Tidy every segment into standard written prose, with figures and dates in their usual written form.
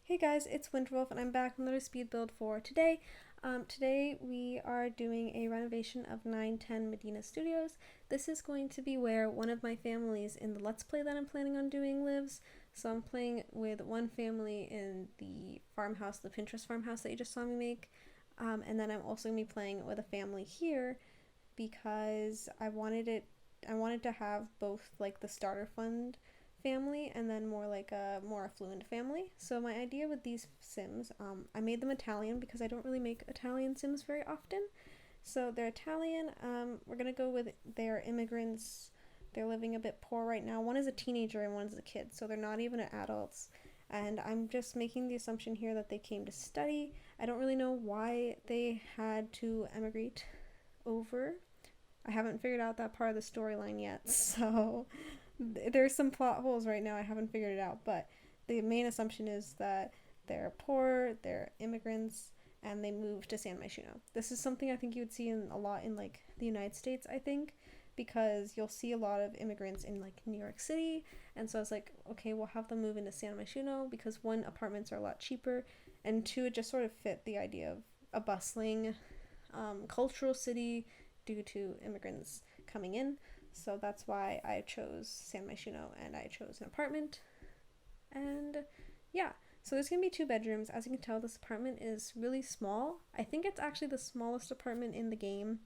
Hey guys, it's Winterwolf and I'm back with another speed build for today. Today we are doing a renovation of 910 Medina Studios. This is going to be where one of my families in the Let's Play that I'm planning on doing lives. So I'm playing with one family in the farmhouse, the Pinterest farmhouse that you just saw me make. And then I'm also going to be playing with a family here because I wanted to have both like the starter fund family and then more like a more affluent family. So my idea with these Sims, I made them Italian because I don't really make Italian Sims very often. So they're Italian. We're gonna go with they're immigrants. They're living a bit poor right now. One is a teenager and one is a kid, so they're not even adults. And I'm just making the assumption here that they came to study. I don't really know why they had to emigrate over. I haven't figured out that part of the storyline yet, so there's some plot holes right now. I haven't figured it out, but the main assumption is that they're poor, they're immigrants, and they moved to San Myshuno. This is something I think you would see in a lot in like the United States, I think, because you'll see a lot of immigrants in like New York City, and so I was like, okay, we'll have them move into San Myshuno because one, apartments are a lot cheaper, and two, it just sort of fit the idea of a bustling cultural city due to immigrants coming in. So that's why I chose San Myshuno and I chose an apartment. And yeah, so there's gonna be two bedrooms. As you can tell, this apartment is really small. I think it's actually the smallest apartment in the game,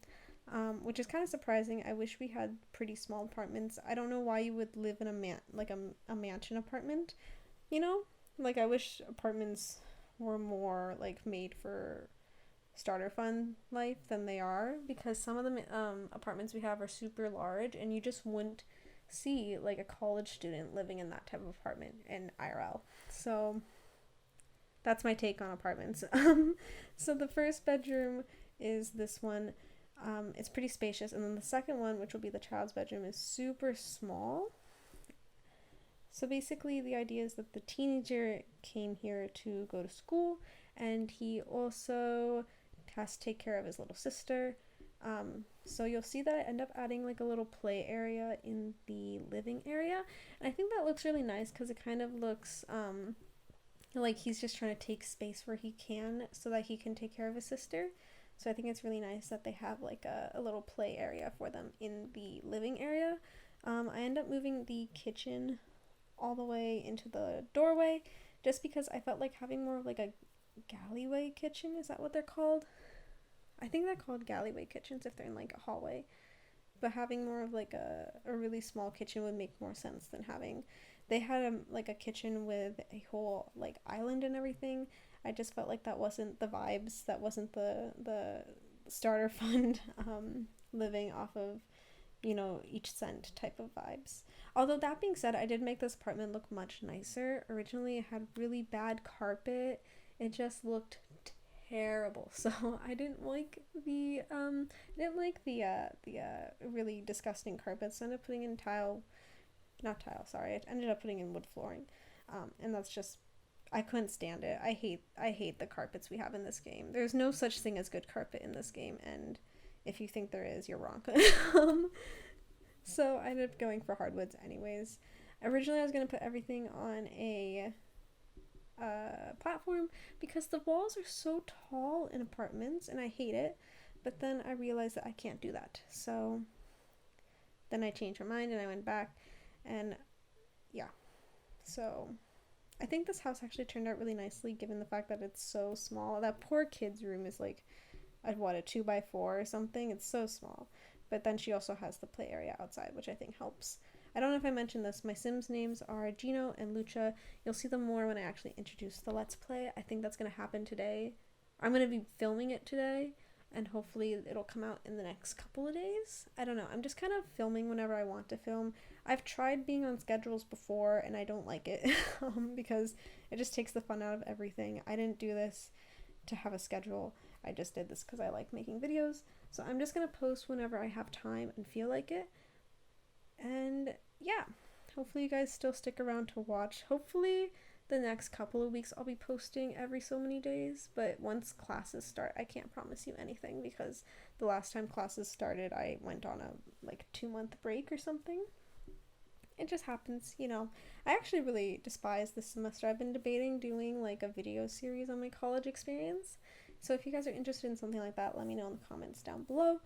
which is kind of surprising. I wish we had pretty small apartments. I don't know why you would live in a mansion apartment, you know? Like I wish apartments were more like made for starter fund life than they are, because some of the apartments we have are super large and you just wouldn't see like a college student living in that type of apartment in IRL. So that's my take on apartments. So the first bedroom is this one. It's pretty spacious, and then the second one, which will be the child's bedroom, is super small. So basically the idea is that the teenager came here to go to school, and he also has to take care of his little sister. So you'll see that I end up adding like a little play area in the living area, and I think that looks really nice because it kind of looks like he's just trying to take space where he can so that he can take care of his sister. So I think it's really nice that they have like a little play area for them in the living area. I end up moving the kitchen all the way into the doorway just because I felt like having more of like a galleyway kitchen, is that what they're called? I think they're called galleyway kitchens if they're in like a hallway, but having more of like a really small kitchen would make more sense than having, they had like a kitchen with a whole like island and everything. I just felt like that wasn't the vibes, that wasn't the starter fund living off of, you know, each cent type of vibes. Although that being said, I did make this apartment look much nicer. Originally it had really bad carpet. It just looked terrible. So I didn't like the really disgusting carpets. So I ended up putting in not tile, sorry. I ended up putting in wood flooring. And that's just, I couldn't stand it. I hate the carpets we have in this game. There's no such thing as good carpet in this game, and if you think there is, you're wrong. So I ended up going for hardwoods anyways. Originally I was going to put everything on a platform because the walls are so tall in apartments and I hate it, but then I realized that I can't do that. So then I changed my mind and I went back, and yeah. So I think this house actually turned out really nicely given the fact that it's so small. That poor kid's room is like a 2x4 or something. It's so small. But then she also has the play area outside, which I think helps. I don't know if I mentioned this. My Sims names are Gino and Lucha. You'll see them more when I actually introduce the Let's Play. I think that's going to happen today. I'm going to be filming it today, and hopefully it'll come out in the next couple of days. I don't know. I'm just kind of filming whenever I want to film. I've tried being on schedules before, and I don't like it because it just takes the fun out of everything. I didn't do this to have a schedule. I just did this because I like making videos. So I'm just going to post whenever I have time and feel like it. And yeah, hopefully you guys still stick around to watch. Hopefully the next couple of weeks I'll be posting every so many days, but once classes start, I can't promise you anything because the last time classes started I went on a like 2-month break or something. it just happens, you know. I actually really despise this semester. I've been debating doing like a video series on my college experience. So if you guys are interested in something like that, let me know in the comments down below.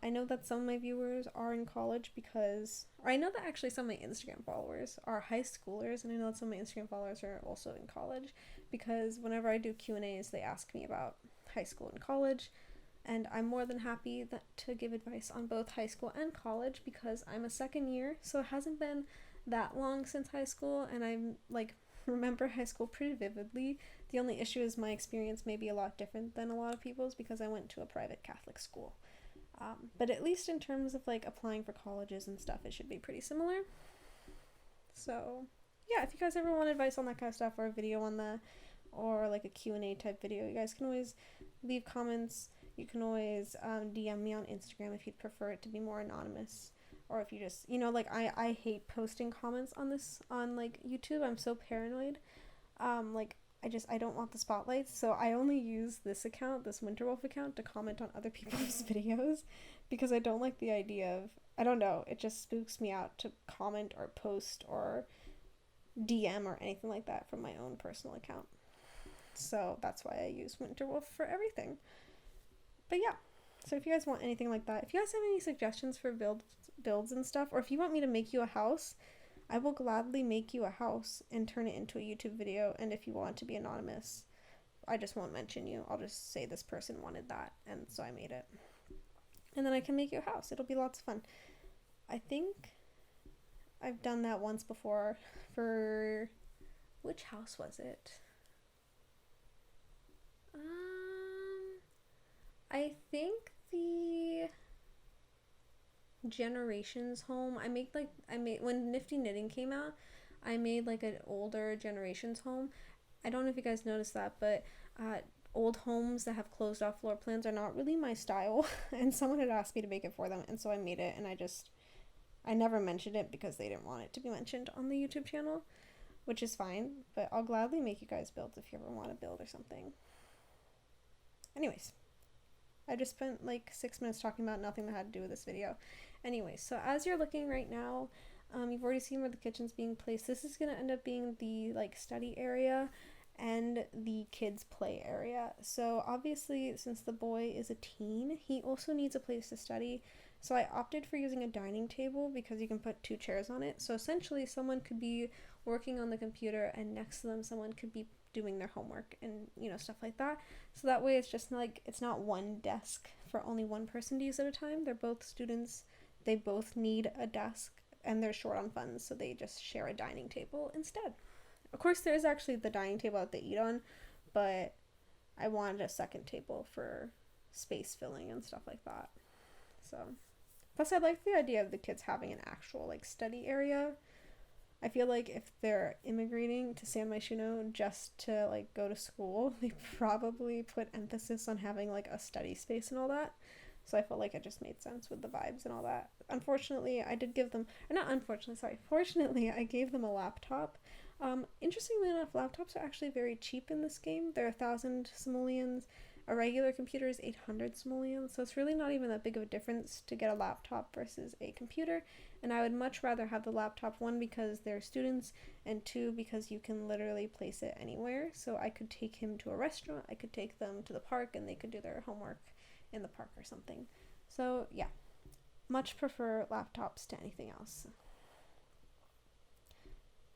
I know that some of my viewers are in college or I know that actually some of my Instagram followers are high schoolers, and I know that some of my Instagram followers are also in college, because whenever I do Q&As, they ask me about high school and college, and I'm more than happy to give advice on both high school and college, because I'm a second year, so it hasn't been that long since high school, and I'm like remember high school pretty vividly. The only issue is my experience may be a lot different than a lot of people's, because I went to a private Catholic school. But at least in terms of like applying for colleges and stuff, it should be pretty similar. So yeah, if you guys ever want advice on that kind of stuff, or a video on that, or like a Q&A type video, you guys can always leave comments. You can always DM me on Instagram if you'd prefer it to be more anonymous, or if you just, you know, like I hate posting comments on this on like YouTube. I'm so paranoid. Like I don't want the spotlight, so I only use this account, this Winterwolf account, to comment on other people's videos, because I don't like the idea of, I don't know, it just spooks me out to comment or post or DM or anything like that from my own personal account. So that's why I use Winterwolf for everything. But yeah, so if you guys want anything like that, if you guys have any suggestions for builds and stuff, or if you want me to make you a house, I will gladly make you a house and turn it into a YouTube video. And if you want to be anonymous, I just won't mention you. I'll just say this person wanted that, and so I made it. And then I can make you a house. It'll be lots of fun. I think I've done that once before for, which house was it? I think the Generations home. I made when Nifty Knitting came out, I made like an older Generations home. I don't know if you guys noticed that, but old homes that have closed off floor plans are not really my style, and someone had asked me to make it for them, and so I made it, and I never mentioned it because they didn't want it to be mentioned on the YouTube channel, which is fine, but I'll gladly make you guys builds if you ever want to build or something. Anyways, I just spent like 6 minutes talking about nothing that had to do with this video. Anyways, so as you're looking right now, you've already seen where the kitchen's being placed. This is going to end up being the like study area and the kids play area. So obviously, since the boy is a teen, he also needs a place to study. So I opted for using a dining table because you can put 2 chairs on it. So essentially someone could be working on the computer, and next to them someone could be doing their homework and, you know, stuff like that. So that way it's just like, it's not one desk for only one person to use at a time. They're both students. They both need a desk, and they're short on funds, so they just share a dining table instead. Of course, there is actually the dining table that they eat on, but I wanted a second table for space filling and stuff like that. So, plus I like the idea of the kids having an actual like study area. I feel like if they're immigrating to San Myshuno just to like go to school, they probably put emphasis on having like a study space and all that. So I felt like it just made sense with the vibes and all that. Unfortunately, I did give them, or not unfortunately, sorry, fortunately, I gave them a laptop. Interestingly enough, laptops are actually very cheap in this game. They're 1,000 simoleons. A regular computer is 800 simoleons, so it's really not even that big of a difference to get a laptop versus a computer. And I would much rather have the laptop, 1, because they're students, and 2, because you can literally place it anywhere. So I could take him to a restaurant, I could take them to the park, and they could do their homework in the park or something. So yeah, much prefer laptops to anything else.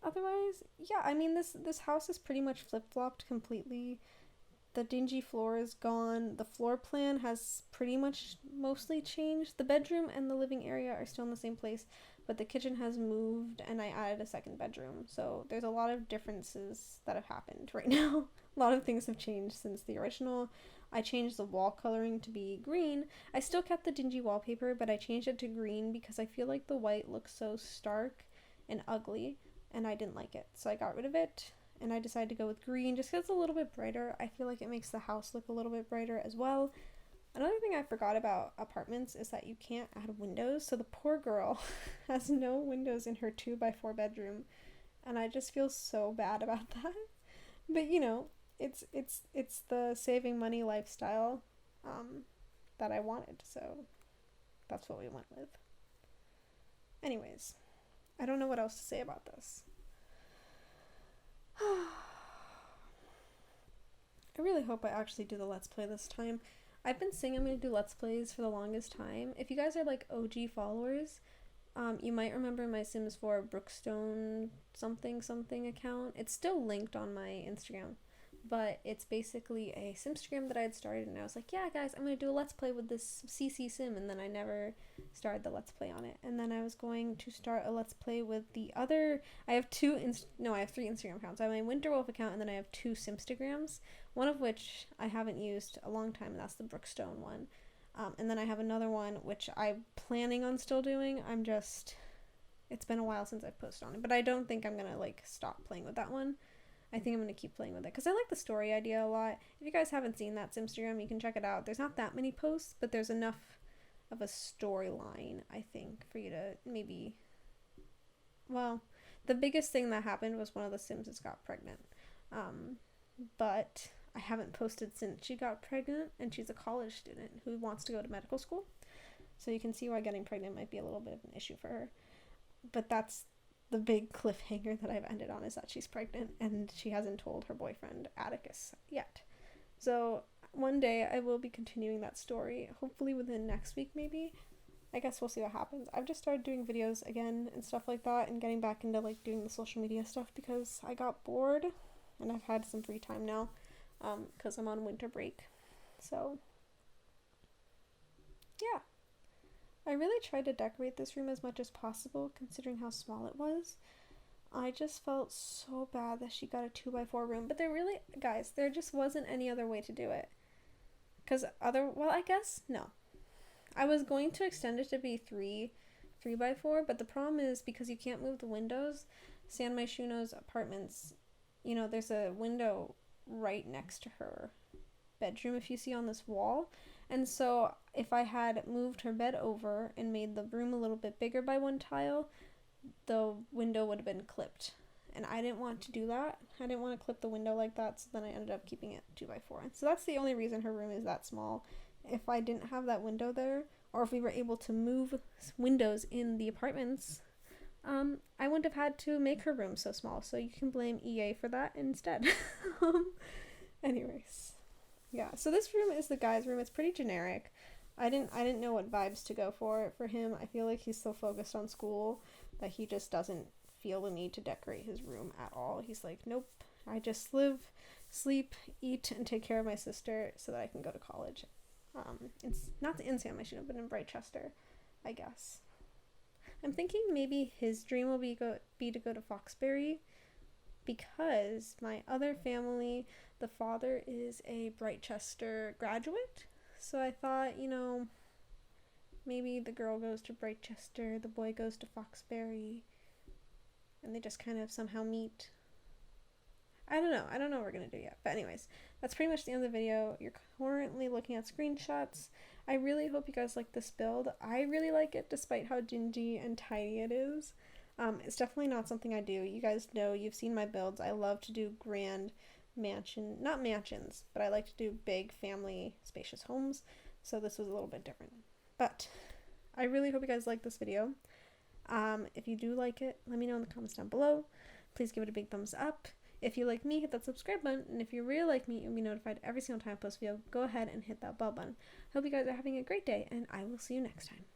Otherwise, yeah, I mean, this house is pretty much flip-flopped completely. The dingy floor is gone. The floor plan has pretty much mostly changed. The bedroom and the living area are still in the same place, but the kitchen has moved, and I added a second bedroom. So there's a lot of differences that have happened right now. A lot of things have changed since the original. I changed the wall coloring to be green. I still kept the dingy wallpaper, but I changed it to green because I feel like the white looks so stark and ugly, and I didn't like it. So I got rid of it, and I decided to go with green just because it's a little bit brighter. I feel like it makes the house look a little bit brighter as well. Another thing I forgot about apartments is that you can't add windows, so the poor girl has no windows in her 2x4 bedroom, and I just feel so bad about that. But you know, it's the saving money lifestyle that I wanted, so that's what we went with. Anyways, I don't know what else to say about this. I really hope I actually do the Let's Play this time. I've been saying I'm going to do Let's Plays for the longest time. If you guys are like OG followers, you might remember my Sims 4 Brookstone something account. It's still linked on my Instagram, but it's basically a Simstagram that I had started, and I was like, yeah guys, I'm going to do a Let's Play with this CC Sim, and then I never started the Let's Play on it. And then I was going to start a Let's Play with the other, I have three Instagram accounts. I have my Winterwolf account, and then I have two Simstagrams, one of which I haven't used a long time, and that's the Brookstone one. And then I have another one, which I'm planning on still doing. It's been a while since I've posted on it, but I don't think I'm going to like stop playing with that one. I think I'm going to keep playing with it because I like the story idea a lot. If you guys haven't seen that Simstagram, you can check it out. There's not that many posts, but there's enough of a storyline, I think, for you to maybe... Well, the biggest thing that happened was one of the Simses got pregnant. But I haven't posted since she got pregnant, and she's a college student who wants to go to medical school. So you can see why getting pregnant might be a little bit of an issue for her. But that's the big cliffhanger that I've ended on, is that she's pregnant and she hasn't told her boyfriend Atticus yet. So one day I will be continuing that story, hopefully within next week maybe. I guess we'll see what happens. I've just started doing videos again and stuff like that, and getting back into like doing the social media stuff because I got bored and I've had some free time now because I'm on winter break. So yeah. I really tried to decorate this room as much as possible, considering how small it was. I just felt so bad that she got a 2x4 room, but there just wasn't any other way to do it. I guess, no. I was going to extend it to be 3x4, but the problem is, because you can't move the windows, San Myshuno's apartments, there's a window right next to her bedroom, if you see on this wall. And so if I had moved her bed over and made the room a little bit bigger by one tile, the window would have been clipped. And I didn't want to do that. I didn't want to clip the window like that, so then I ended up keeping it 2x4. And so that's the only reason her room is that small. If I didn't have that window there, or if we were able to move windows in the apartments, I wouldn't have had to make her room so small. So you can blame EA for that instead. Anyways. Yeah, so this room is the guy's room. It's pretty generic. I didn't know what vibes to go for him. I feel like he's so focused on school that he just doesn't feel the need to decorate his room at all. He's like, nope, I just live, sleep, eat, and take care of my sister so that I can go to college. It's not in San Myshuno, but in Brightchester, I guess. I'm thinking maybe his dream will be to go to Foxbury, because my other family, the father is a Brightchester graduate. So I thought, maybe the girl goes to Brightchester, the boy goes to Foxbury, and they just kind of somehow meet. I don't know what we're going to do yet. But anyways, that's pretty much the end of the video. You're currently looking at screenshots. I really hope you guys like this build. I really like it, despite how dingy and tiny it is. It's definitely not something I do. You guys know, you've seen my builds. I love to do grand not mansions, but I like to do big family spacious homes. So this was a little bit different. But I really hope you guys like this video. If you do like it, let me know in the comments down below. Please give it a big thumbs up. If you like me, hit that subscribe button. And if you really like me, you'll be notified every single time I post a video. Go ahead and hit that bell button. Hope you guys are having a great day, and I will see you next time.